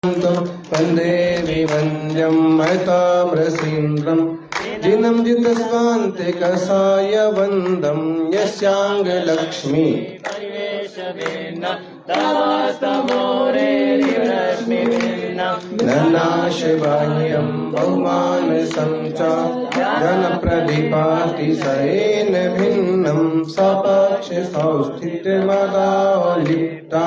वन्दे विवन्द्यं महताम्रसीन्द्रम् जिनं जितस्वान्तिकसाय वन्दं यस्याङ्गलक्ष्मी ननाशबाह्यं बहुमानसं च जनप्रदीपाति सरेण भिन्नं सपक्षसौस्थितिमदालिप्ता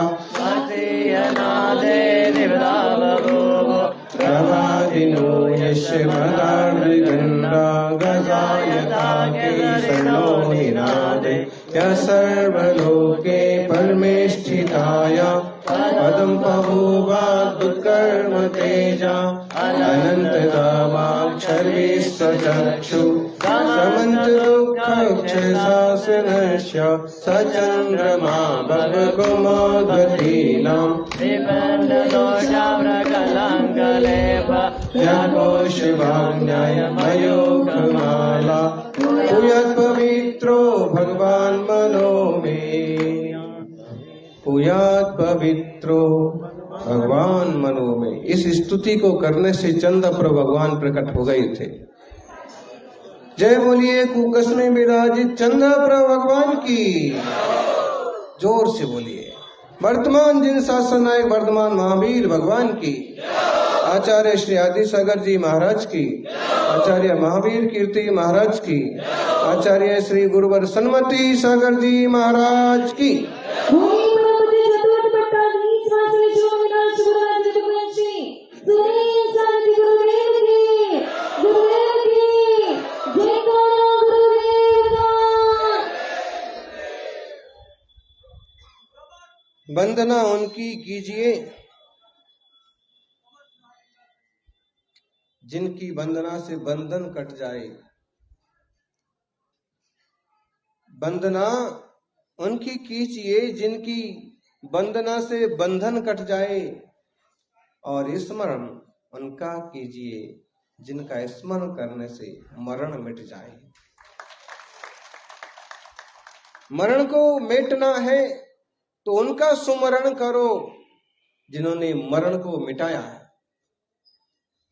प्रवादिनो यस्य मदामृगन्धा गजायता केशनो निनादे य सर्वलोके परमेष्ठिताय पदं बभूवादुत्कर्म तेजा अनन्तकामाक्षरेश्वचक्षु समन्तदुःखक्षशासनस्य स चन्द्रमा भवकुमोदतीनां कोशवाग्न्यायमयोगमाला भूयात् पवित्रो भगवान् मनो मे भूयात् पवित्रो भगवान मनो में। इस स्तुति को करने से चंद्र भगवान प्रकट हो गए थे। जय बोलिए कुकस में विराजित चंद्र भगवान की, जोर से बोलिए। वर्तमान जिन शासन नायक वर्तमान महावीर भगवान की, आचार्य श्री आदि सागर जी महाराज की, आचार्य महावीर कीर्ति महाराज की, आचार्य श्री गुरुवर सन्मति सागर जी महाराज की। वंदना उनकी कीजिए जिनकी वंदना से बंधन कट जाए। वंदना उनकी कीजिए जिनकी वंदना से बंधन कट जाए, और स्मरण उनका कीजिए जिनका स्मरण करने से मरण मिट जाए। मरण को मिटना है तो उनका सुमरण करो जिन्होंने मरण को मिटाया है।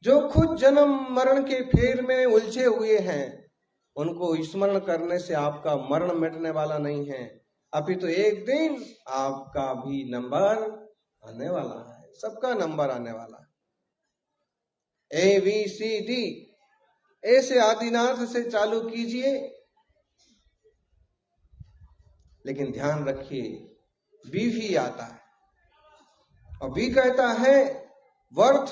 जो खुद जन्म मरण के फेर में उलझे हुए हैं, उनको स्मरण करने से आपका मरण मिटने वाला नहीं है, अभी तो एक दिन आपका भी नंबर आने वाला है। सबका नंबर आने वाला है। ABCD ऐसे आदिनाथ से चालू कीजिए, लेकिन ध्यान रखिए बी भी आता है, और बी कहता है वर्थ,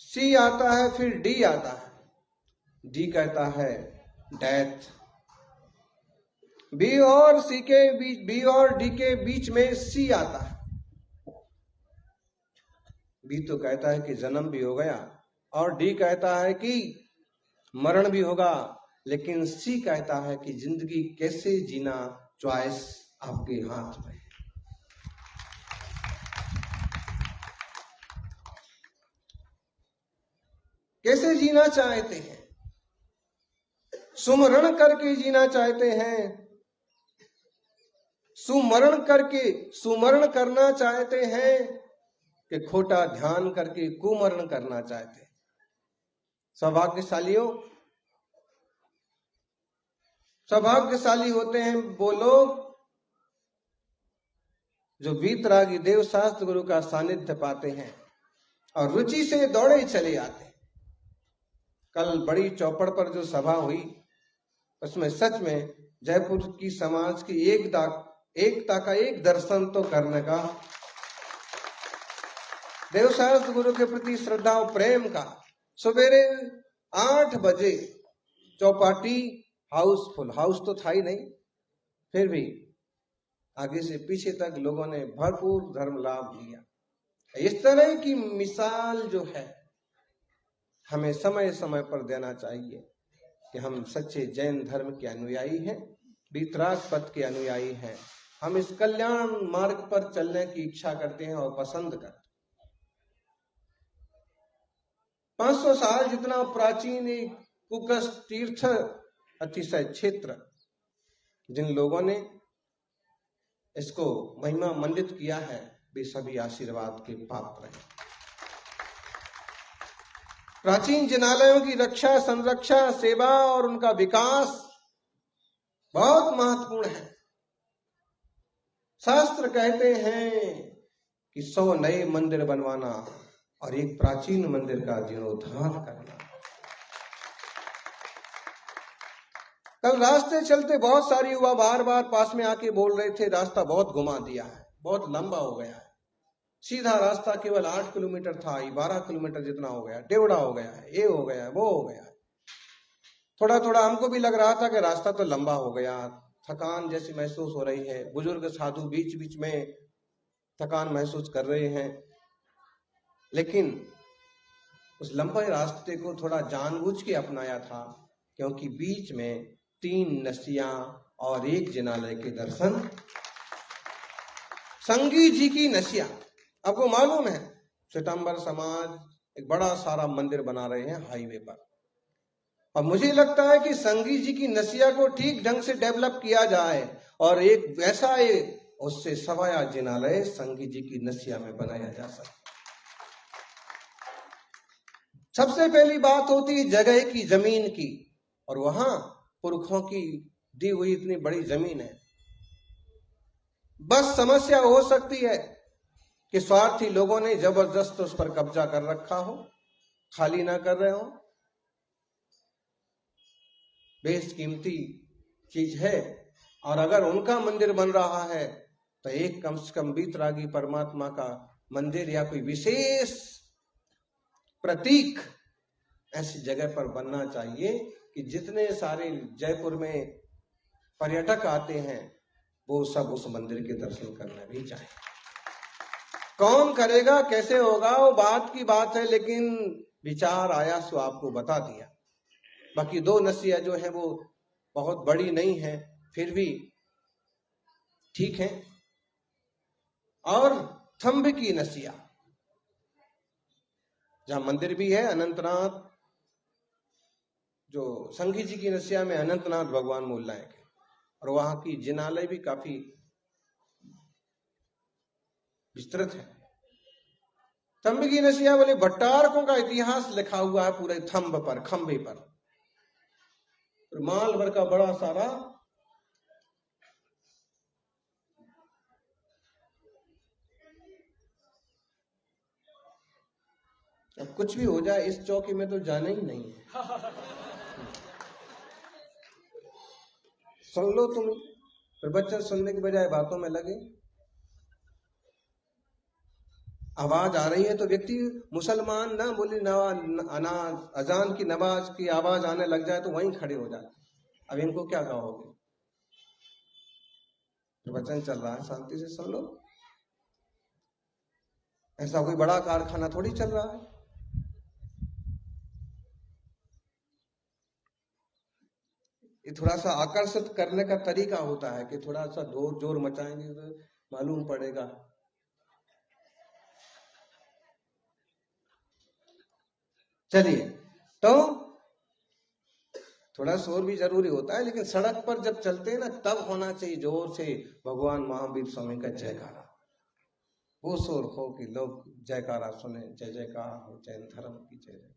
सी आता है, फिर डी आता है, डी कहता है डेथ। बी और सी के बीच, बी और डी के बीच में सी आता है। बी तो कहता है कि जन्म भी हो गया, और डी कहता है कि मरण भी होगा, लेकिन सी कहता है कि जिंदगी कैसे जीना, चॉइस आपके हाथ में है। कैसे जीना चाहते हैं? सुमरण करके जीना चाहते हैं, सुमरण करके सुमरण करना चाहते हैं, कि खोटा ध्यान करके कुमरण करना चाहते हैं। सौभाग्यशालियों, सौभाग्यशाली होते हैं वो लोग जो वीतरागी देव शास्त्र गुरु का सानिध्य पाते हैं और रुचि से दौड़े चले आते हैं। कल बड़ी चौपड़ पर जो सभा हुई, उसमें सच में जयपुर की समाज की एकता का एक दर्शन तो करने का, देव शास्त्र गुरु के प्रति श्रद्धा और प्रेम का। सवेरे 8 बजे चौपाटी हाउसफुल, हाउस तो था ही नहीं, फिर भी आगे से पीछे तक लोगों ने भरपूर धर्म लाभ लिया। इस तरह की मिसाल जो है हमें समय समय पर देना चाहिए कि हम सच्चे जैन धर्म के अनुयायी हैं, वीतराग पथ के अनुयायी हैं। हम इस कल्याण मार्ग पर चलने की इच्छा करते हैं और पसंद करते हैं। 500 साल जितना प्राचीन एक कुकस तीर्थ अतिशय क्षेत्र, जिन लोगों ने इसको महिमा मंडित किया है, वे सभी आशीर्वाद के पात्र हैं। प्राचीन जिनालयों की रक्षा, संरक्षा, सेवा और उनका विकास बहुत महत्वपूर्ण है। शास्त्र कहते हैं कि 100 नए मंदिर बनवाना और एक प्राचीन मंदिर का जीर्णोद्धार करना। कल रास्ते चलते बहुत सारे युवा बार बार पास में आके बोल रहे थे, रास्ता बहुत घुमा दिया है, बहुत लंबा हो गया है। सीधा रास्ता केवल 8 किलोमीटर था, 12 किलोमीटर जितना हो गया, डेवड़ा हो गया है, ये हो गया है, वो हो गया है। थोड़ा थोड़ा हमको भी लग रहा था कि रास्ता तो लंबा हो गया, थकान जैसी महसूस हो रही है। बुजुर्ग साधु बीच बीच में थकान महसूस कर रहे हैं, लेकिन उस लंबे रास्ते को थोड़ा जानबूझ के अपनाया था, क्योंकि बीच में 3 नसियां और 1 जिनालय के दर्शन। संगी जी की नसिया, आपको मालूम है श्वेतांबर समाज एक बड़ा सारा मंदिर बना रहे हैं हाईवे पर, और मुझे लगता है कि संगी जी की नसिया को ठीक ढंग से डेवलप किया जाए और एक वैसा उससे सवाया जिनालय संगी जी की नसिया में बनाया जा सके। सबसे पहली बात होती है जगह की, जमीन की, और वहां पुरखों की दी हुई इतनी बड़ी जमीन है। बस समस्या हो सकती है कि स्वार्थी लोगों ने जबरदस्त उस पर कब्जा कर रखा हो, खाली ना कर रहे हो। बेशकीमती चीज है, और अगर उनका मंदिर बन रहा है तो एक कम से कम वीतरागी परमात्मा का मंदिर या कोई विशेष प्रतीक ऐसी जगह पर बनना चाहिए कि जितने सारे जयपुर में पर्यटक आते हैं वो सब उस मंदिर के दर्शन करना भी चाहे। कौन करेगा, कैसे होगा, वो बात की बात है, लेकिन विचार आया सो आपको बता दिया। बाकी 2 नसिया जो है वो बहुत बड़ी नहीं है, फिर भी ठीक है। और थंब की नसिया, जहां मंदिर भी है अनंतनाथ, जो संगी जी की नसिया में अनंतनाथ भगवान मूल नायक है, और वहां की जिनालय भी काफी विस्तृत है। थंब की नसिया वाले भट्टारकों का इतिहास लिखा हुआ है पूरे थंब पर, खंबे पर। माल भर का बड़ा सारा अब कुछ भी हो जाए इस चौकी में तो जाना ही नहीं है। सुन लो तुम, प्रवचन सुनने के बजाय बातों में लगे। आवाज आ रही है तो व्यक्ति मुसलमान ना बोले, अजान की नमाज की आवाज आने लग जाए तो वहीं खड़े हो जाते। अब इनको क्या कहोगे? प्रवचन चल रहा है, शांति से सुन लो। ऐसा कोई बड़ा कारखाना थोड़ी चल रहा है। ये थोड़ा सा आकर्षित करने का तरीका होता है कि थोड़ा सा जोर मचाएंगे तो मालूम पड़ेगा। चलिए, तो थोड़ा शोर भी जरूरी होता है, लेकिन सड़क पर जब चलते हैं ना तब होना चाहिए जोर से भगवान महावीर स्वामी का जयकारा। वो शोर हो कि लोग जयकारा सुने, जय जयकार हो जैन धर्म की, जय जयकार।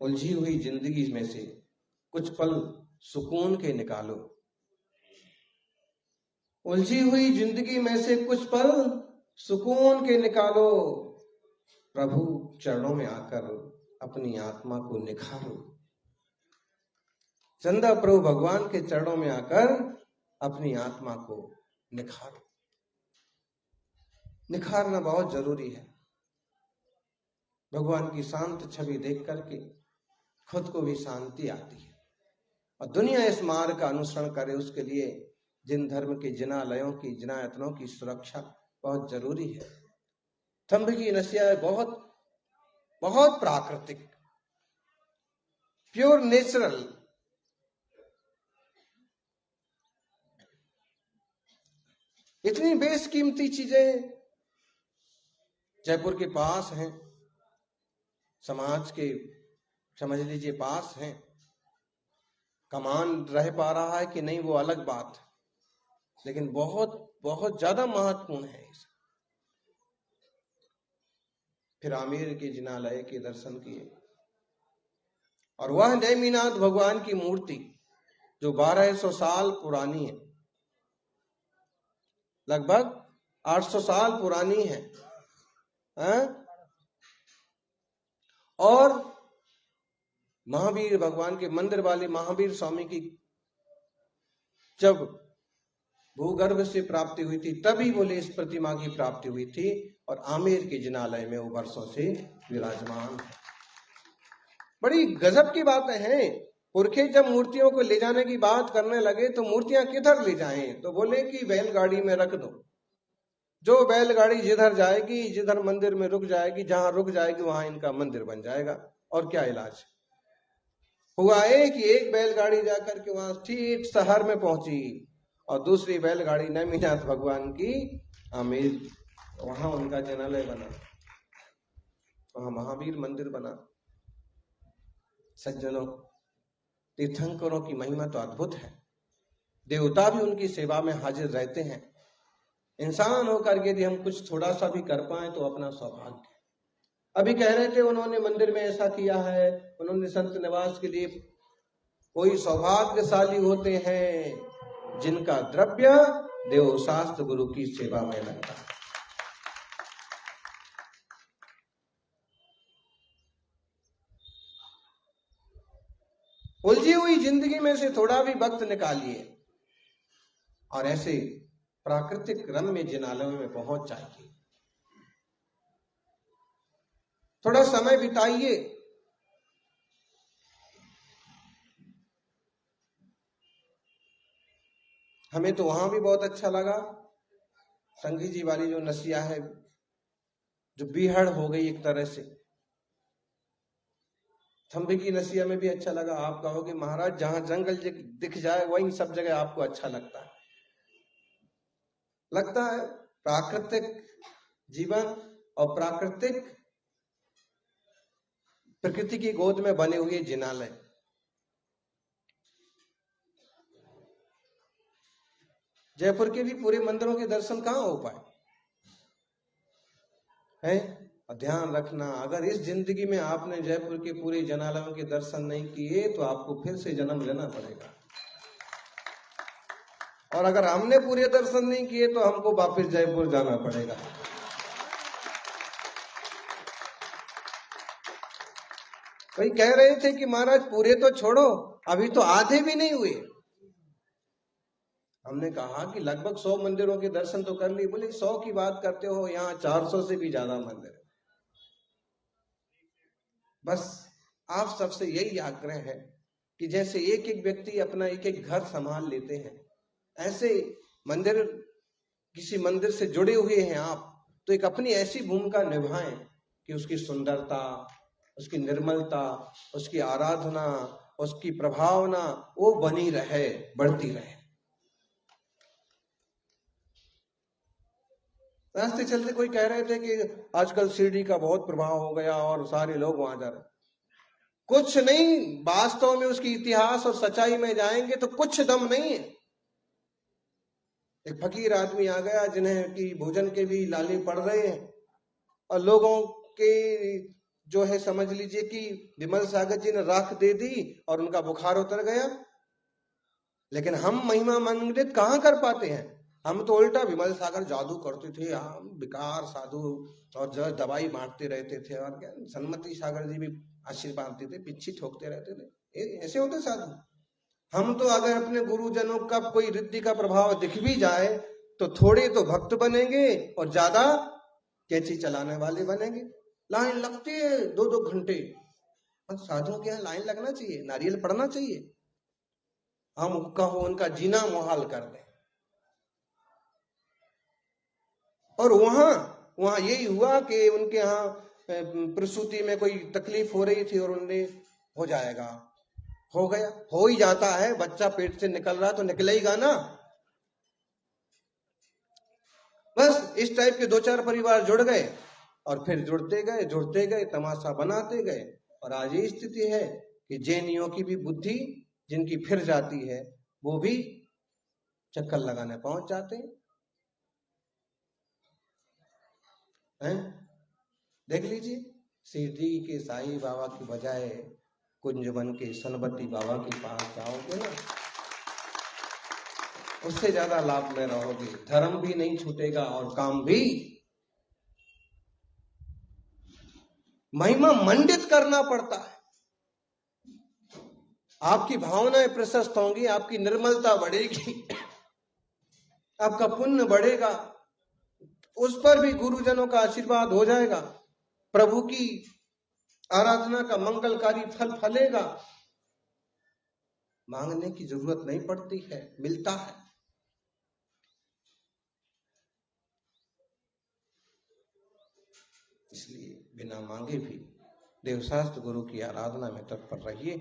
उलझी हुई जिंदगी में से कुछ पल सुकून के निकालो। उलझी हुई जिंदगी में से कुछ पल सुकून के निकालो। प्रभु चरणों में आकर अपनी आत्मा को निखारो। चंदा प्रभु भगवान के चरणों में आकर अपनी आत्मा को निखारो। निखारना बहुत जरूरी है। भगवान की शांत छवि देख करके खुद को भी शांति आती है, और दुनिया इस मार्ग का अनुसरण करे उसके लिए जिन धर्म के जिनालयों की, जिनायतनों की सुरक्षा बहुत जरूरी है। थंब की नसिया बहुत बहुत प्राकृतिक, प्योर नेचुरल, इतनी बेशकीमती चीजें जयपुर के पास हैं, समाज के समझ लीजिए पास हैं। कमान रह पा रहा है कि नहीं वो अलग बात, लेकिन बहुत बहुत ज्यादा महत्वपूर्ण है इस। फिर आमेर के जिनालय के दर्शन किए, और वह नेमिनाथ भगवान की मूर्ति जो 1200 साल पुरानी है, लगभग 800 साल पुरानी है, और महावीर भगवान के मंदिर वाले महावीर स्वामी की जब भूगर्भ से प्राप्ति हुई थी तभी बोले इस प्रतिमा की प्राप्ति हुई थी, और आमेर के जिनालय में वो वर्षों से विराजमान है। बड़ी गजब की बातें हैं। पुरखे जब मूर्तियों को ले जाने की बात करने लगे तो मूर्तियां किधर ले जाएं, तो बोले कि बैलगाड़ी में रख दो। जो बैलगाड़ी जिधर जाएगी, जिधर मंदिर में रुक जाएगी, जहां रुक जाएगी वहां इनका मंदिर बन जाएगा। और क्या इलाज हुआ है कि एक बैलगाड़ी जाकर के वहां ठीक शहर में पहुंची, और दूसरी बैलगाड़ी नेमिनाथ भगवान की आमेर, वहां उनका जिनालय बना, वहां महावीर मंदिर बना। सज्जनों, तीर्थंकरों की महिमा तो अद्भुत है। देवता भी उनकी सेवा में हाजिर रहते हैं। इंसान होकर यदि हम कुछ थोड़ा सा भी कर पाए तो अपना सौभाग्य। अभी कह रहे थे उन्होंने मंदिर में ऐसा किया है, उन्होंने संत निवास के लिए। कोई सौभाग्यशाली होते हैं जिनका द्रव्य देव शास्त्र गुरु की सेवा में लगता है। उलझी हुई जिंदगी में से थोड़ा भी वक्त निकालिए और ऐसे प्राकृतिक रम्य जिनालयों में पहुंच जाइए, थोड़ा समय बिताइए। हमें तो वहां भी बहुत अच्छा लगा। संघी जी वाली जो नसिया है, जो बीहड़ हो गई एक तरह से, थम्बी की नसिया में भी अच्छा लगा। आप कहोगे महाराज जहां जंगल दिख जाए वहीं सब जगह आपको अच्छा लगता है। लगता है प्राकृतिक जीवन और प्राकृतिक प्रकृति की गोद में बने हुए जिनालय। जयपुर के भी पूरे मंदिरों के दर्शन कहां हो पाए हैं? ध्यान रखना, अगर इस जिंदगी में आपने जयपुर के पूरे जिनालयों के दर्शन नहीं किए तो आपको फिर से जन्म लेना पड़ेगा, और अगर हमने पूरे दर्शन नहीं किए तो हमको वापस जयपुर जाना पड़ेगा। वही कह रहे थे कि महाराज पूरे तो छोड़ो, अभी तो आधे भी नहीं हुए। हमने कहा कि लगभग 100 मंदिरों के दर्शन तो कर लिए। बोले 100 की बात करते हो, यहाँ 400 से भी ज्यादा मंदिर है। बस आप सबसे यही आग्रह है कि जैसे एक एक व्यक्ति अपना एक एक घर संभाल लेते हैं, ऐसे मंदिर, किसी मंदिर से जुड़े हुए हैं आप, तो एक अपनी ऐसी भूमिका निभाएं कि उसकी सुंदरता, उसकी निर्मलता, उसकी आराधना, उसकी प्रभावना वो बनी रहे, बढ़ती रहे। रास्ते चलते कोई कह रहे थे कि आजकल शिरडी का बहुत प्रभाव हो गया और सारे लोग वहां जा रहे। कुछ नहीं, वास्तव में उसकी इतिहास और सच्चाई में जाएंगे तो कुछ दम नहीं है। एक फकीर आदमी आ गया जिन्हें कि भोजन के भी लाले पड़ रहे हैं, और लोगों के जो है समझ लीजिए कि विमल सागर जी ने राख दे दी और उनका बुखार उतर गया। लेकिन हम महिमा मंडित कहां कर पाते हैं? हम तो उल्टा विमल सागर जादू करते थे, हम बेकार साधु, और जो दवाई बांटते रहते थे, और क्या सन्मति सागर जी भी आशीर्वाद देते, पिच्छी ठोकते रहते थे। ऐसे होते साधु। हम तो अगर अपने गुरुजनों का कोई रिद्धि का प्रभाव दिख भी जाए तो थोड़े तो भक्त बनेंगे और ज्यादा कैची चलाने वाले बनेंगे। लाइन लगती है 2-2 घंटे। साधुओं के यहाँ लाइन लगना चाहिए, नारियल पड़ना चाहिए, हम कहो उनका जीना मुहाल कर दें। और वहां यही हुआ कि उनके यहाँ प्रसूति में कोई तकलीफ हो रही थी और उनने हो जाएगा, हो गया, हो ही जाता है। बच्चा पेट से निकल रहा तो निकलेगा ना। बस इस टाइप के 2-4 परिवार जुड़ गए और फिर जुड़ते गए, तमाशा बनाते गए, और आज ये स्थिति है कि जैनियों की भी बुद्धि जिनकी फिर जाती है, वो भी चक्कर लगाने पहुंच जाते हैं। देख लीजिए, शिरडी के साईं बाबा की बजाय कुंजवन के सनबत्ती बाबा के पास जाओगे ना, उससे ज्यादा लाभ में रहोगे। धर्म भी नहीं छूटेगा और काम भी। महिमा मंडित करना पड़ता है। आपकी भावनाएं प्रशस्त होंगी, आपकी निर्मलता बढ़ेगी, आपका पुण्य बढ़ेगा, उस पर भी गुरुजनों का आशीर्वाद हो जाएगा, प्रभु की आराधना का मंगलकारी फल फलेगा। मांगने की जरूरत नहीं पड़ती है, मिलता है। इसलिए बिना मांगे भी देवशास्त्र गुरु की आराधना में तत्पर रहिए।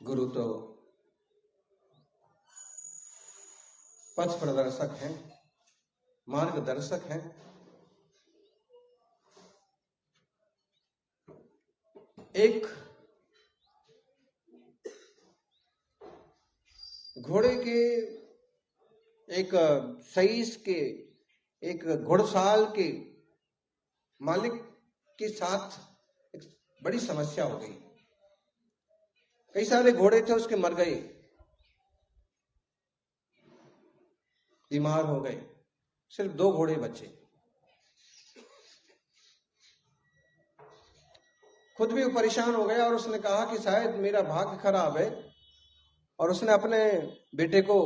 गुरु तो पथ प्रदर्शक हैं, मार्गदर्शक हैं। एक घोड़े के, एक सईस के, एक घुड़साल के मालिक के साथ एक बड़ी समस्या हो गई। कई सारे घोड़े थे, उसके मर गए, बीमार हो गए, सिर्फ 2 घोड़े बचे। खुद भी परेशान हो गया और उसने कहा कि शायद मेरा भाग्य खराब है, और उसने अपने बेटे को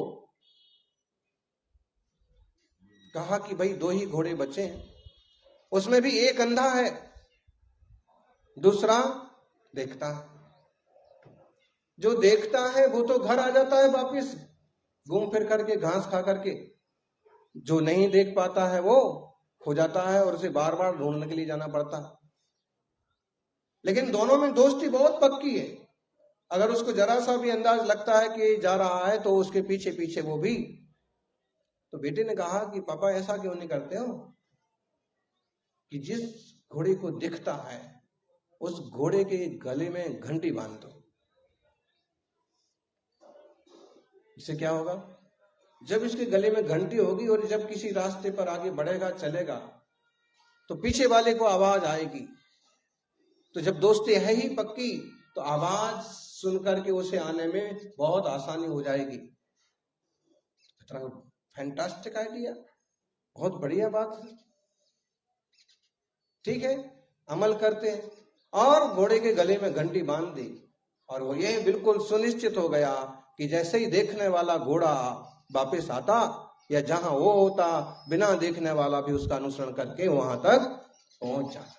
कहा कि भाई 2 ही घोड़े बचे हैं, उसमें भी एक अंधा है, दूसरा देखता है। जो देखता है वो तो घर आ जाता है वापिस घूम फिर करके, घास खा करके। जो नहीं देख पाता है वो खो जाता है और उसे बार बार ढूंढने के लिए जाना पड़ता है। लेकिन दोनों में दोस्ती बहुत पक्की है। अगर उसको जरा सा भी अंदाज लगता है कि जा रहा है तो उसके पीछे पीछे वो भी। तो बेटे ने कहा कि पापा ऐसा क्यों नहीं करते हो कि जिस घोड़े को दिखता है उस घोड़े के गले में घंटी बांध दो। इससे क्या होगा, जब इसके गले में घंटी होगी और जब किसी रास्ते पर आगे बढ़ेगा चलेगा तो पीछे वाले को आवाज आएगी। तो जब दोस्ती है ही पक्की तो आवाज सुनकर के उसे आने में बहुत आसानी हो जाएगी। इतना फैंटास्टिक आइडिया, बहुत बढ़िया बात है। ठीक है, अमल करते हैं। और घोड़े के गले में घंटी बांध दी और वो ये बिल्कुल सुनिश्चित हो गया कि जैसे ही देखने वाला घोड़ा वापस आता या जहां वो होता, बिना देखने वाला भी उसका अनुसरण करके वहां तक पहुंच जाता।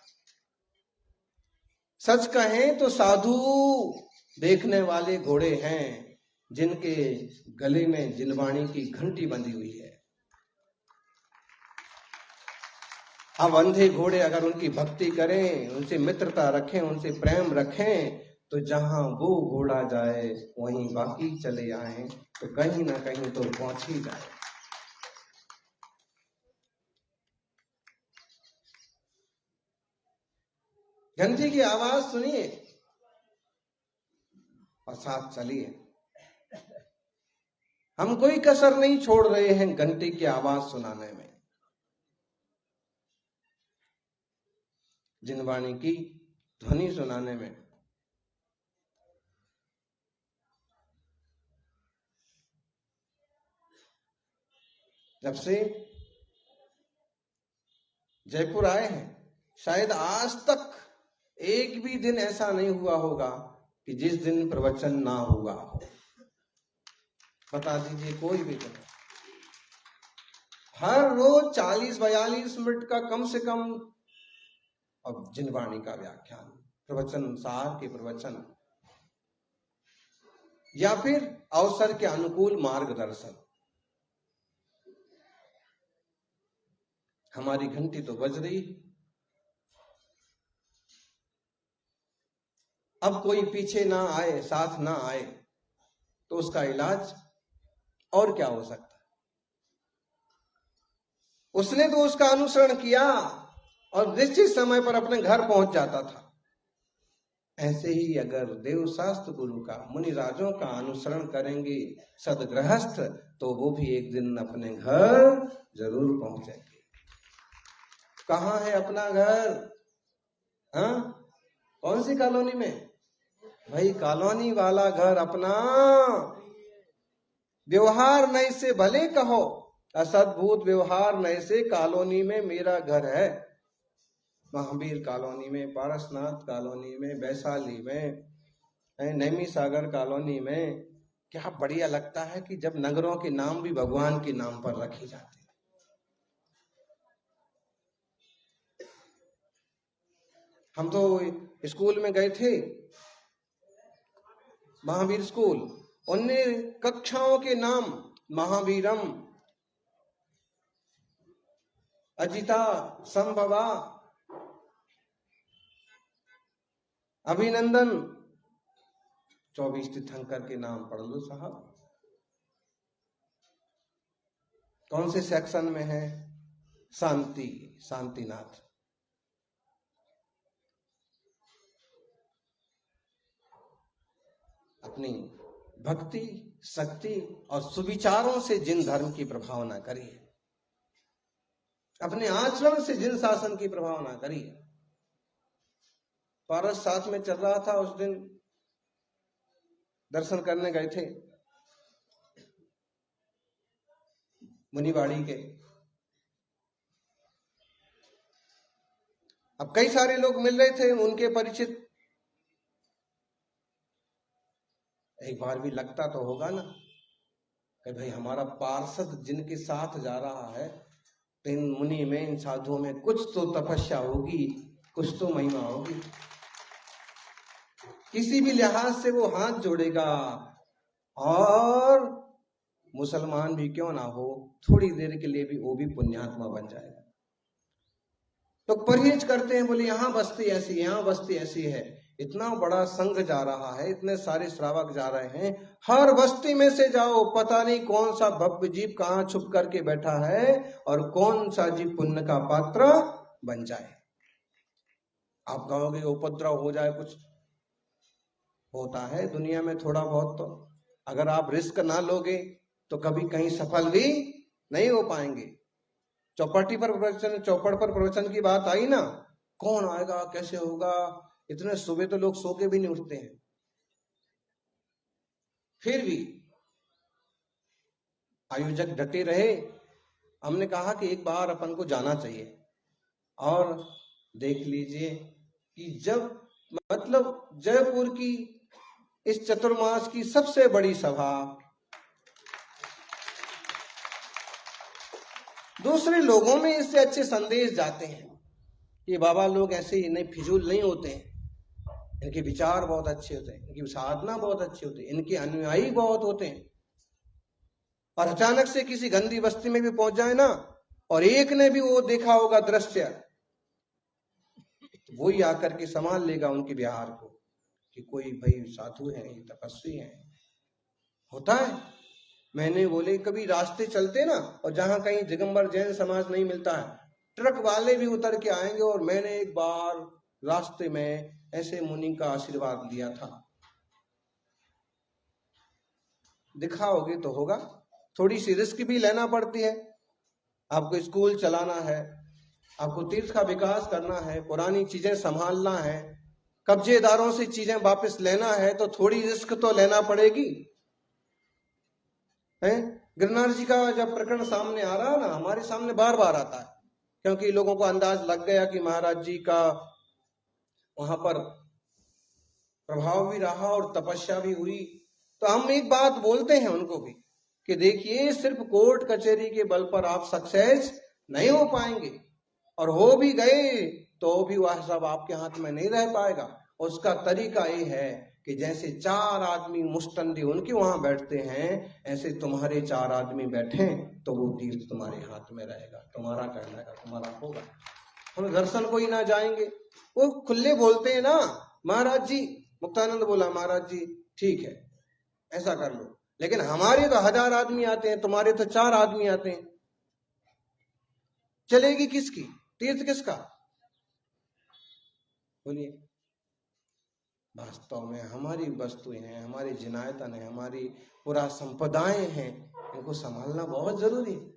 सच कहें तो साधु देखने वाले घोड़े हैं जिनके गले में जिनवाणी की घंटी बंधी हुई है। अब अंधे घोड़े अगर उनकी भक्ति करें, उनसे मित्रता रखें, उनसे प्रेम रखें, तो जहां वो घोड़ा जाए वहीं बाकी चले आए, तो कहीं ना कहीं तो पहुंच ही जाए। घंटी की आवाज सुनिए और साथ चलिए। हम कोई कसर नहीं छोड़ रहे हैं घंटी की आवाज सुनाने में, जिनवाणी की ध्वनि सुनाने में। जब से जयपुर आए हैं शायद आज तक एक भी दिन ऐसा नहीं हुआ होगा कि जिस दिन प्रवचन ना हुआ हो। बता दीजिए कोई भी दिन। हर रोज 40-42 मिनट का कम से कम अब जिनवाणी का व्याख्यान, प्रवचन, सार के प्रवचन, या फिर अवसर के अनुकूल मार्गदर्शन। हमारी घंटी तो बज रही। अब कोई पीछे ना आए, साथ ना आए, तो उसका इलाज और क्या हो सकता है। उसने तो उसका अनुसरण किया और निश्चित समय पर अपने घर पहुंच जाता था। ऐसे ही अगर देवशास्त्र गुरु का, मुनि राजों का अनुसरण करेंगे सदगृहस्थ, तो वो भी एक दिन अपने घर जरूर पहुंचेंगे। कहाँ है अपना घर? हाँ, कौन सी कॉलोनी में? भाई कॉलोनी वाला घर अपना। व्यवहार नहीं से भले कहो, असद्भुत व्यवहार नहीं से कॉलोनी में मेरा घर है। महावीर कॉलोनी में, पारसनाथ कॉलोनी में, वैशाली में, नैमी सागर कॉलोनी में। क्या बढ़िया लगता है कि जब नगरों के नाम भी भगवान के नाम पर रखे जाते हैं। हम तो स्कूल में गए थे, महावीर स्कूल, उनने कक्षाओं के नाम महावीरम, अजिता, संभवा, अभिनंदन, 24 तीर्थंकर के नाम पढ़ लो साहब। कौन से सेक्शन में है? शांति, शांतिनाथ। अपनी भक्ति, शक्ति और सुविचारों से जिन धर्म की प्रभावना करिए, अपने आचरण से जिन शासन की प्रभावना करिए। पारस साथ में चल रहा था, उस दिन दर्शन करने गए थे मुनिवाड़ी के। अब कई सारे लोग मिल रहे थे, उनके परिचित। एक बार भी लगता तो होगा ना कि भाई हमारा पार्षद जिनके साथ जा रहा है, तो इन मुनि में, इन साधुओं में कुछ तो तपस्या होगी, कुछ तो महिमा होगी। किसी भी लिहाज से वो हाथ जोड़ेगा, और मुसलमान भी क्यों ना हो, थोड़ी देर के लिए भी वो भी पुण्यात्मा बन जाएगा। तो परहेज करते हैं, बोले यहाँ बस्ती ऐसी, यहाँ बस्ती ऐसी है। इतना बड़ा संघ जा रहा है, इतने सारे श्रावक जा रहे हैं, हर बस्ती में से जाओ, पता नहीं कौन सा भव्य जीव कहाँ छुप करके बैठा है और कौन सा जीव पुण्य का पात्र बन जाए। आप कहोगे उपद्रव हो जाए, कुछ होता है दुनिया में थोड़ा बहुत। तो अगर आप रिस्क ना लोगे तो कभी कहीं सफल भी नहीं हो पाएंगे। चौपाटी पर प्रवचन, चौपड़ पर प्रवचन की बात आई ना, कौन आएगा, कैसे होगा, इतने सुबह तो लोग सो के भी नहीं उठते हैं। फिर भी आयोजक डटे रहे। हमने कहा कि एक बार अपन को जाना चाहिए। और देख लीजिए कि जब मतलब जयपुर की इस चतुर्मास की सबसे बड़ी सभा, दूसरे लोगों में इससे अच्छे संदेश जाते हैं। ये बाबा लोग ऐसे ही नहीं, फिजूल नहीं होते हैं। इनके विचार बहुत अच्छे होते हैं, इनकी साधना बहुत अच्छी होती है, इनके अनुयायी बहुत होते हैं। और अचानक से किसी गंदी बस्ती में भी पहुंच जाए ना, और एक ने भी वो देखा होगा दृश्य, तो वही आकर के संभाल लेगा उनके व्यवहार को कि कोई भाई साधु है, तपस्वी है। होता है। मैंने बोले कभी रास्ते चलते ना, और जहां कहीं दिगंबर जैन समाज नहीं मिलता है, ट्रक वाले भी उतर के आएंगे। और मैंने एक बार रास्ते में ऐसे मुनि का आशीर्वाद लिया था। दिखाओगे तो होगा। थोड़ी सी रिस्क भी लेना पड़ती है। आपको स्कूल चलाना है, आपको तीर्थ का विकास करना है, पुरानी चीजें संभालना है, कब्जेदारों से चीजें वापस लेना है, तो थोड़ी रिस्क तो लेना पड़ेगी। गिरनार जी का जब प्रकरण सामने आ रहा है ना, हमारे सामने बार बार आता है, क्योंकि लोगों को अंदाज लग गया कि महाराज जी का वहां पर प्रभाव भी रहा और तपस्या भी हुई। तो हम एक बात बोलते हैं उनको भी कि देखिए, सिर्फ कोर्ट कचहरी के बल पर आप सक्सेस नहीं हो पाएंगे, और हो भी गए तो भी वह सब आपके हाथ में नहीं रह पाएगा। उसका तरीका ये है कि जैसे 4 आदमी मुष्टंडी उनके वहां बैठते हैं, ऐसे तुम्हारे 4 आदमी बैठे तो वो तीर्थ तुम्हारे हाथ में रहेगा, तुम्हारा कहलाएगा, तुम्हारा होगा। हम दर्शन को ही ना जाएंगे। वो खुले बोलते हैं ना, महाराज जी, मुक्तानंद बोला, महाराज जी ठीक है ऐसा कर लो, लेकिन हमारे तो 1000 आदमी आते हैं, तुम्हारे तो 4 आदमी आते हैं। चलेगी किसकी? तीर्थ किसका? बोलिए। वास्तव में हमारी वस्तुएं हैं, हमारी जिनायतन है, हमारी पूरा संपदाएं हैं, इनको संभालना बहुत जरूरी है।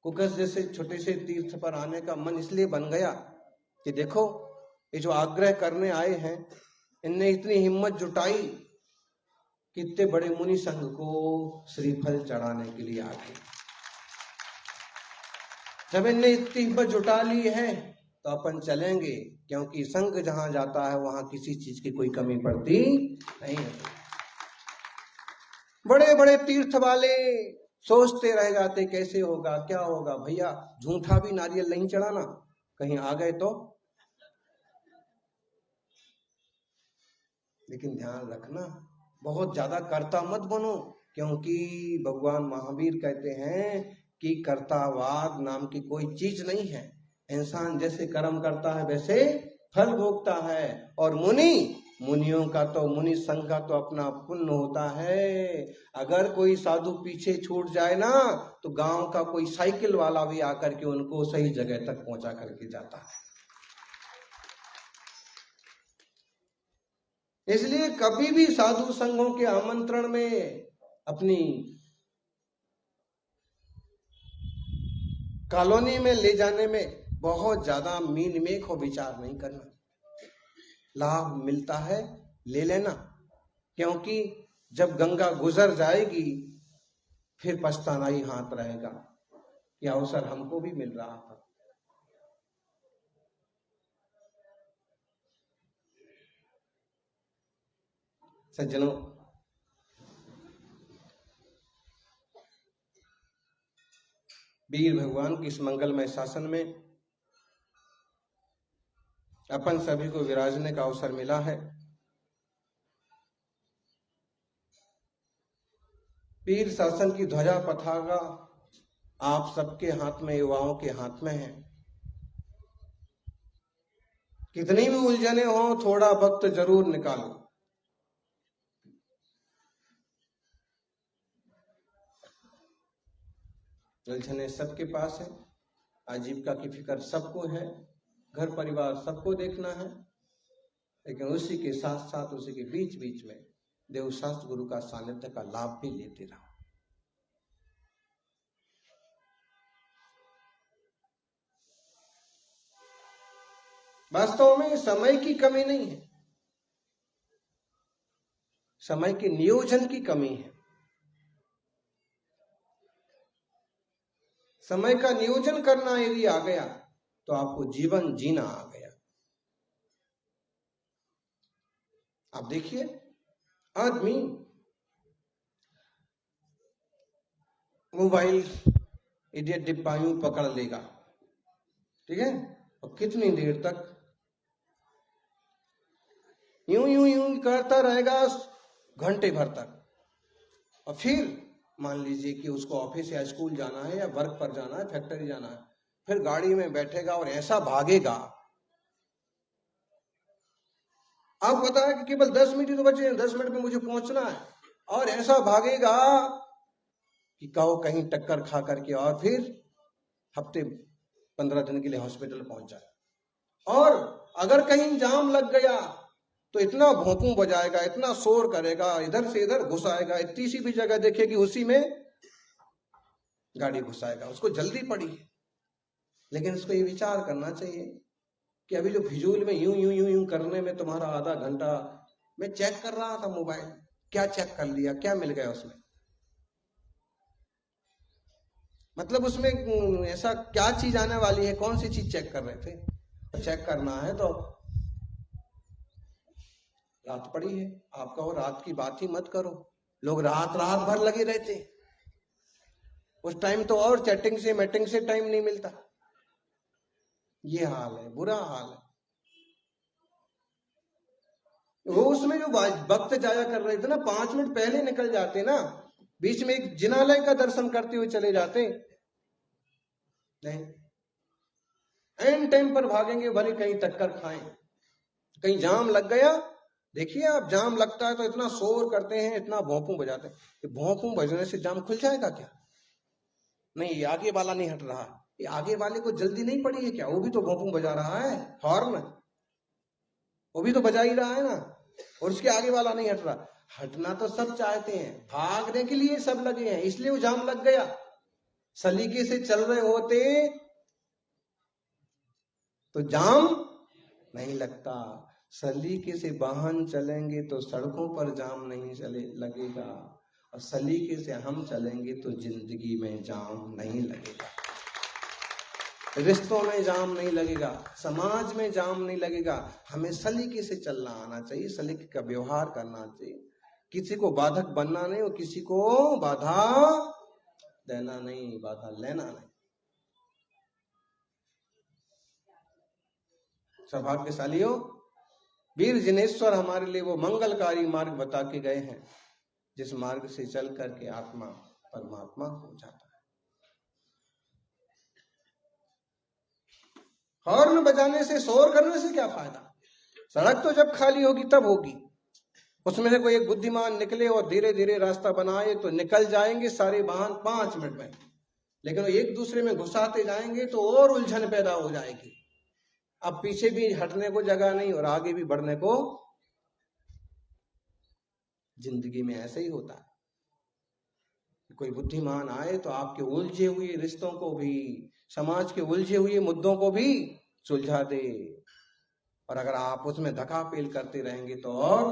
कुकस जैसे छोटे से तीर्थ पर आने का मन इसलिए बन गया कि देखो ये जो आग्रह करने आए हैं, इनने इतनी हिम्मत जुटाई कि इतने बड़े मुनि संघ को श्रीफल चढ़ाने के लिए आ गए। जब इनने इतनी हिम्मत जुटा ली है तो अपन चलेंगे, क्योंकि संघ जहां जाता है वहां किसी चीज की कोई कमी पड़ती नहीं है। बड़े बड़े तीर्थ वाले सोचते रह जाते कैसे होगा, क्या होगा। भैया झूठा भी नारियल नहीं चढ़ाना, कहीं आ गए तो। लेकिन ध्यान रखना, बहुत ज्यादा कर्ता मत बनो, क्योंकि भगवान महावीर कहते हैं कि कर्तावाद नाम की कोई चीज नहीं है। इंसान जैसे कर्म करता है वैसे फल भोगता है। और मुनियों का तो, मुनि संघ का तो अपना पुण्य होता है। अगर कोई साधु पीछे छूट जाए ना तो गांव का कोई साइकिल वाला भी आकर के उनको सही जगह तक पहुंचा करके जाता है। इसलिए कभी भी साधु संघों के आमंत्रण में अपनी कॉलोनी में ले जाने में बहुत ज्यादा मीन मेख और विचार नहीं करना। लाभ मिलता है ले लेना, क्योंकि जब गंगा गुजर जाएगी फिर पछताना ही हाथ रहेगा कि अवसर हमको भी मिल रहा था। सज्जनों, वीर भगवान की इस मंगलमय शासन में अपन सभी को विराजने का अवसर मिला है। वीर शासन की ध्वजा पताका आप सबके हाथ में, युवाओं के हाथ में है। कितनी भी उलझने हो, थोड़ा वक्त जरूर निकालो। उलझने सबके पास है, आजीविका की फिक्र सबको है, घर परिवार सबको देखना है, लेकिन उसी के साथ साथ उसी के बीच बीच में देवशास्त्र गुरु का सानिध्य का लाभ भी लेते रहो। वास्तव में समय की कमी नहीं है, समय के नियोजन की कमी है। समय का नियोजन करना यदि आ गया तो आपको जीवन जीना आ गया। आप देखिए, आदमी मोबाइल इडियट डिब्बा यूं पकड़ लेगा, ठीक है, और कितनी देर तक यूं यूं यूं करता रहेगा, घंटे भर तक। और फिर मान लीजिए कि उसको ऑफिस या स्कूल जाना है या वर्क पर जाना है, फैक्ट्री जाना है, फिर गाड़ी में बैठेगा और ऐसा भागेगा। आप पता है कि केवल 10 मिनट ही तो बचे हैं, 10 मिनट में मुझे पहुंचना है, और ऐसा भागेगा कि कहो कहीं टक्कर खा करके और फिर हफ्ते 15 दिन के लिए हॉस्पिटल पहुंच जाए। और अगर कहीं जाम लग गया तो इतना भोंपू बजाएगा, इतना शोर करेगा, इधर से इधर घुसाएगा, इतनी सी भी जगह देखेगी उसी में गाड़ी घुसाएगा। उसको जल्दी पड़ी है, लेकिन उसको ये विचार करना चाहिए कि अभी जो फिजूल में यूं यूं यूं यूं करने में तुम्हारा आधा घंटा, मैं चेक कर रहा था मोबाइल, क्या चेक कर लिया, क्या मिल गया उसमें? मतलब उसमें ऐसा क्या चीज आने वाली है, कौन सी चीज चेक कर रहे थे? चेक करना है तो रात पड़ी है, आप कहो रात की बात ही मत करो। लोग रात रात भर लगे रहते, उस टाइम तो और चैटिंग से मैटिंग से टाइम नहीं मिलता। ये हाल है, बुरा हाल है। वो उसमें जो वक्त जाया कर रहे थे ना, 5 मिनट पहले निकल जाते ना, बीच में एक जिनालय का दर्शन करते हुए चले जाते, नहीं, एंड टाइम पर भागेंगे, भले कहीं टक्कर खाएं, कहीं जाम लग गया। देखिए आप, जाम लगता है तो इतना शोर करते हैं, इतना भोंपू बजाते हैं। भोंपू बजने से जाम खुल जाएगा क्या? नहीं, आगे वाला नहीं हट रहा, ये आगे वाले को जल्दी नहीं पड़ी है क्या? वो भी तो भोंपू बजा रहा है, हॉर्न वो भी तो बजा ही रहा है ना, और उसके आगे वाला नहीं हट रहा। हटना तो सब चाहते हैं, भागने के लिए सब लगे हैं, इसलिए वो जाम लग गया। सलीके से चल रहे होते तो जाम नहीं लगता। सलीके से वाहन चलेंगे तो सड़कों पर जाम नहीं चले लगेगा, और सलीके से हम चलेंगे तो जिंदगी में जाम नहीं लगेगा, रिश्तों में जाम नहीं लगेगा, समाज में जाम नहीं लगेगा। हमें सलीके से चलना आना चाहिए, सलीके का व्यवहार करना चाहिए, किसी को बाधक बनना नहीं और किसी को बाधा देना नहीं, बाधा लेना नहीं। सौभाग्यशालियों, वीर जिनेश्वर हमारे लिए वो मंगलकारी मार्ग बता के गए हैं जिस मार्ग से चल करके आत्मा परमात्मा हो जाता है। हॉर्न बजाने से, शोर करने से क्या फायदा? सड़क तो जब खाली होगी तब होगी, उसमें से कोई एक बुद्धिमान निकले और धीरे धीरे रास्ता बनाए तो निकल जाएंगे सारे वाहन 5 मिनट में, लेकिन वो एक दूसरे में घुसाते जाएंगे तो और उलझन पैदा हो जाएगी। अब पीछे भी हटने को जगह नहीं और आगे भी बढ़ने को। जिंदगी में ऐसे ही होता है, कोई बुद्धिमान आए तो आपके उलझे हुए रिश्तों को भी, समाज के उलझे हुए मुद्दों को भी सुलझा दे, और अगर आप उसमें धक्कापेल करते रहेंगे तो और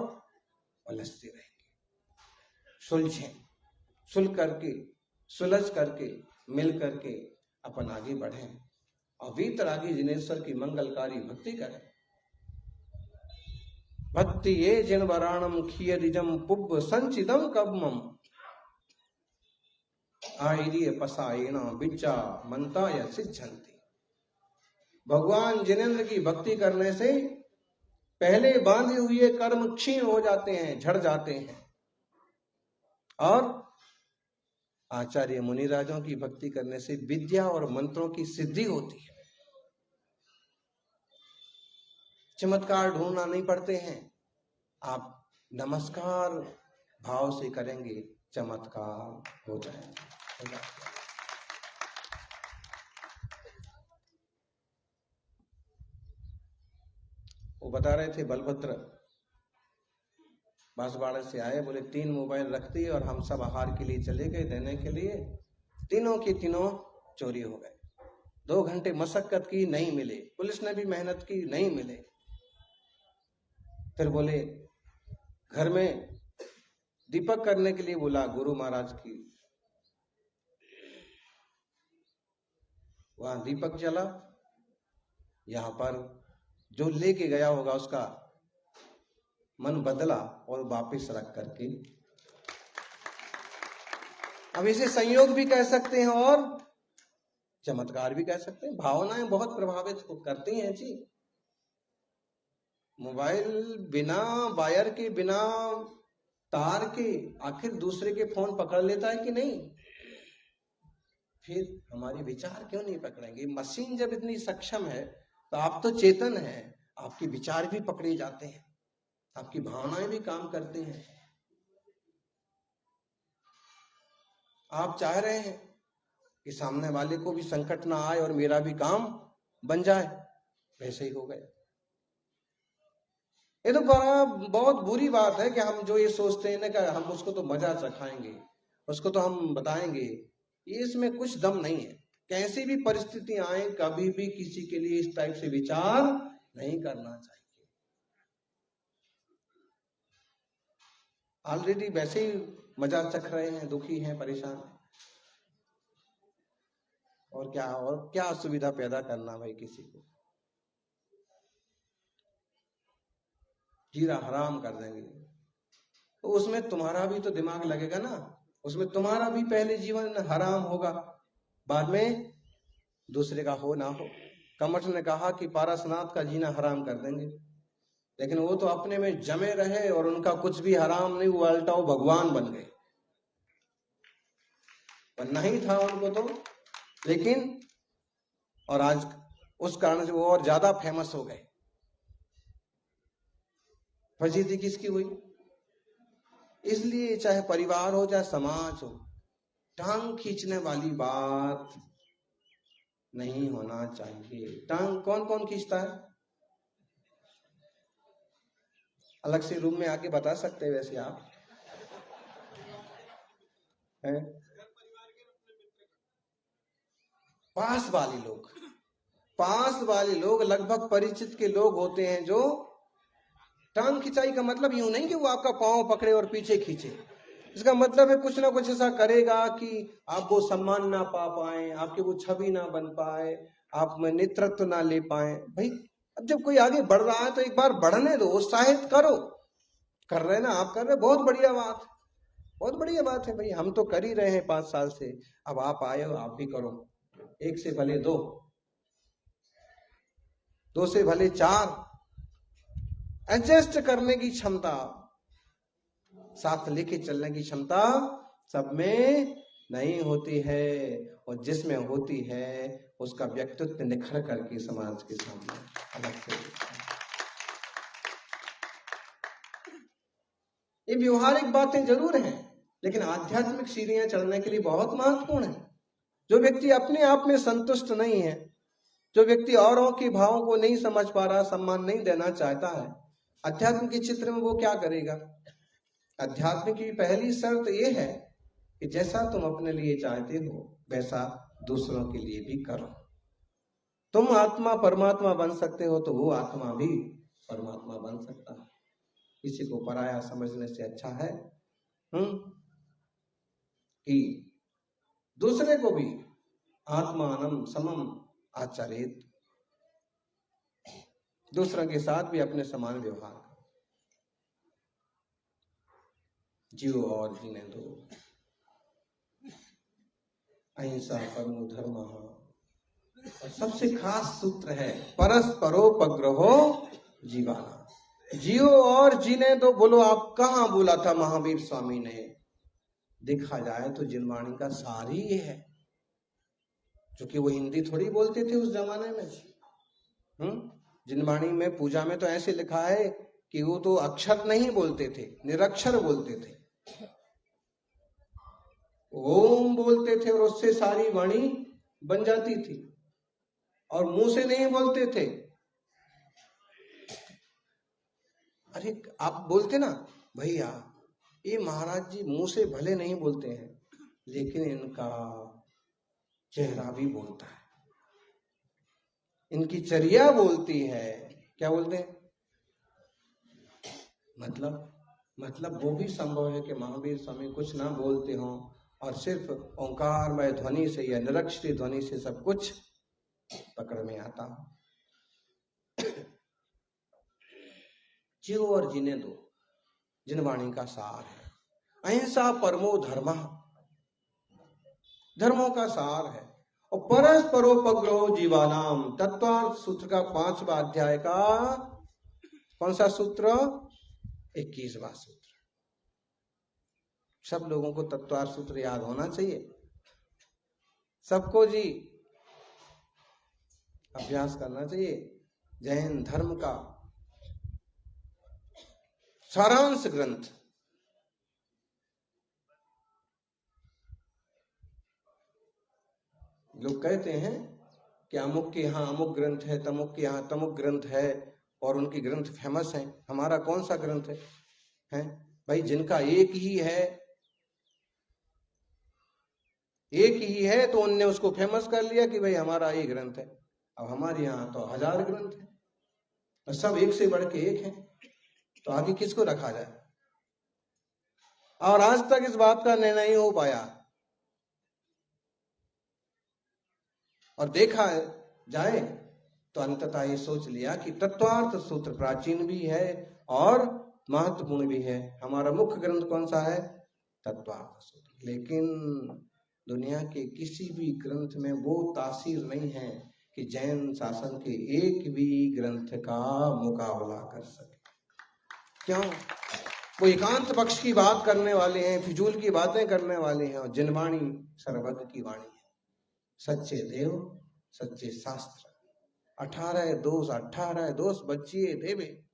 उलझते रहेंगे। सुलझ करके मिल करके अपन आगे बढ़ें और वीतरागी जिनेश्वर की मंगलकारी भक्ति करें। भक्ति ये जिन वराणम खियदिजम पुब्ब संचिदम कब्मम आईरिय पसायेना बिच्चा मनता या सिद्धंती। भगवान जिनेन्द्र की भक्ति करने से पहले बांधे हुए कर्म क्षीण हो जाते हैं, झड़ जाते हैं, और आचार्य मुनिराजों की भक्ति करने से विद्या और मंत्रों की सिद्धि होती है। चमत्कार ढूंढना नहीं पड़ते हैं, आप नमस्कार भाव से करेंगे, चमत्कार हो जाएगा। वो बता रहे थे, बलभद्र बांसवाड़े से आए, बोले 3 मोबाइल रख दिए और हम सब आहार के लिए चले गए देने के लिए, तीनों की तीनों चोरी हो गए। 2 घंटे मशक्कत की, नहीं मिले, पुलिस ने भी मेहनत की, नहीं मिले। फिर बोले घर में दीपक करने के लिए बोला गुरु महाराज की, वहां दीपक जला, यहां पर जो लेके गया होगा उसका मन बदला और वापस रख करके, अब इसे संयोग भी कह सकते हैं और चमत्कार भी कह सकते हैं। भावनाएं बहुत प्रभावित करती हैं जी। मोबाइल बिना वायर के, बिना तार के आखिर दूसरे के फोन पकड़ लेता है कि नहीं? फिर हमारे विचार क्यों नहीं पकड़ेंगे? मशीन जब इतनी सक्षम है तो आप तो चेतन है, आपके विचार भी पकड़े जाते हैं, आपकी भावनाएं भी काम करती हैं। आप चाह रहे हैं कि सामने वाले को भी संकट ना आए और मेरा भी काम बन जाए, वैसे ही हो गए। ये तो बहुत बुरी बात है कि हम जो ये सोचते हैं ना कि हम उसको तो मजा चखाएंगे, उसको तो हम बताएंगे, ये इसमें कुछ दम नहीं है। कैसी भी परिस्थिति आए, कभी भी किसी के लिए इस टाइप से विचार नहीं करना चाहिए। ऑलरेडी वैसे ही मजा चख रहे हैं, दुखी हैं, परेशान हैं, और क्या असुविधा पैदा करना भाई किसी को। जीरा हराम कर देंगे तो उसमें तुम्हारा भी तो दिमाग लगेगा ना, उसमें तुम्हारा भी पहले जीवन हराम होगा, बाद में दूसरे का हो ना हो। कमठ ने कहा कि पारसनाथ का जीना हराम कर देंगे, लेकिन वो तो अपने में जमे रहे और उनका कुछ भी हराम नहीं हुआ, उल्टा वो भगवान बन गए। बनना ही था उनको तो, लेकिन और आज उस कारण से वो और ज्यादा फेमस हो गए। फजीती किसकी हुई? इसलिए चाहे परिवार हो चाहे समाज हो, टांग खींचने वाली बात नहीं होना चाहिए। टांग कौन कौन खींचता है? अलग से रूम में आके बता सकते हैं वैसे आप हैं। पास वाले लोग लगभग परिचित के लोग होते हैं जो टांग खिंचाई का मतलब यूं नहीं कि वो आपका पांव पकड़े और पीछे खींचे। इसका मतलब है कुछ ना कुछ ऐसा करेगा कि आप वो सम्मान ना पा पाए, आपकी वो छवि ना बन पाए, आप में नेतृत्व ना ले पाए। भाई अब जब कोई आगे बढ़ रहा है तो एक बार बढ़ने दो, उत्साहित करो। कर रहे ना आप, कर रहे, बहुत बढ़िया बात, बहुत बढ़िया बात है भाई। हम तो कर ही रहे हैं 5 साल से, अब आप आए हो, आप भी करो। 1 से भले 2, 2 से भले 4, एडजस्ट करने की क्षमता, साथ लेके चलने की क्षमता सब में नहीं होती है, और जिसमें होती है उसका व्यक्तित्व निखर करके समाज के सामने अलग से। ये व्यवहारिक बातें जरूर हैं, लेकिन आध्यात्मिक सीढ़ियां चढ़ने के लिए बहुत महत्वपूर्ण है। जो व्यक्ति अपने आप में संतुष्ट नहीं है, जो व्यक्ति औरों के भावों को नहीं समझ पा रहा, सम्मान नहीं देना चाहता है, अध्यात्म के चित्र में वो क्या करेगा? अध्यात्म की पहली शर्त यह है कि जैसा तुम अपने लिए चाहते हो वैसा दूसरों के लिए भी करो। तुम आत्मा परमात्मा बन सकते हो तो वो आत्मा भी परमात्मा बन सकता है। किसी को पराया समझने से अच्छा है कि दूसरे को भी आत्मानम समम आचरित, दूसरों के साथ भी अपने समान व्यवहार करो। जियो और जीने दो, अहिंसा परमो धर्मः, और सबसे खास सूत्र है परस्परोपग्रहो जीवाना। जियो और जीने दो, बोलो आप कहां बोला था महावीर स्वामी ने? देखा जाए तो जिनवाणी का सार ही ये है, क्योंकि वो हिंदी थोड़ी बोलते थे उस जमाने में। जिनवाणी में पूजा में तो ऐसे लिखा है कि वो तो अक्षर नहीं बोलते थे, निरक्षर बोलते थे, ओम बोलते थे, और उससे सारी वाणी बन जाती थी, और मुंह से नहीं बोलते थे। अरे आप बोलते ना भैया, ये महाराज जी मुंह से भले नहीं बोलते हैं, लेकिन इनका चेहरा भी बोलता है, इनकी चर्या बोलती है। क्या बोलते हैं? मतलब वो भी संभव है कि महावीर स्वामी कुछ ना बोलते हों, और सिर्फ ओंकारमय ध्वनि से या निरक्षरी ध्वनि से सब कुछ पकड़ में आता हो। जियो और जीने दो, जिनवाणी का सार है। अहिंसा परमो धर्मः, धर्मों का सार है। और परस्परोपग्रहो जीवानाम, तत्वार्थ सूत्र का 5वां अध्याय का कौन सा सूत्र? 21वां सूत्र। सब लोगों को तत्वार्थ सूत्र याद होना चाहिए, सबको जी अभ्यास करना चाहिए। जैन धर्म का सारांश ग्रंथ, लोग कहते हैं कि अमुक के यहाँ अमुक ग्रंथ है, तमुक के यहाँ तमुक ग्रंथ है, और उनके ग्रंथ फेमस हैं। हमारा कौन सा ग्रंथ है? हैं भाई, जिनका एक ही है तो उनने उसको फेमस कर लिया कि भाई हमारा ये ग्रंथ है। अब हमारे यहाँ तो 1000 ग्रंथ है, और सब एक से बढ़ के एक है, तो आगे किसको रखा जाए? और आज तक इस बात का निर्णय नहीं हो पाया, और देखा जाए तो अंततः ये सोच लिया कि तत्वार्थ सूत्र प्राचीन भी है और महत्वपूर्ण भी है। हमारा मुख्य ग्रंथ कौन सा है? तत्वार्थ सूत्र। लेकिन दुनिया के किसी भी ग्रंथ में वो तासीर नहीं है कि जैन शासन के एक भी ग्रंथ का मुकाबला कर सके। क्यों? वो एकांत पक्ष की बात करने वाले हैं, फिजूल की बातें करने वाले हैं, और जिनवाणी सर्वज्ञ की वाणी है। सच्चे देव सच्चे शास्त्र, 18 दोष बच्चिए देवे,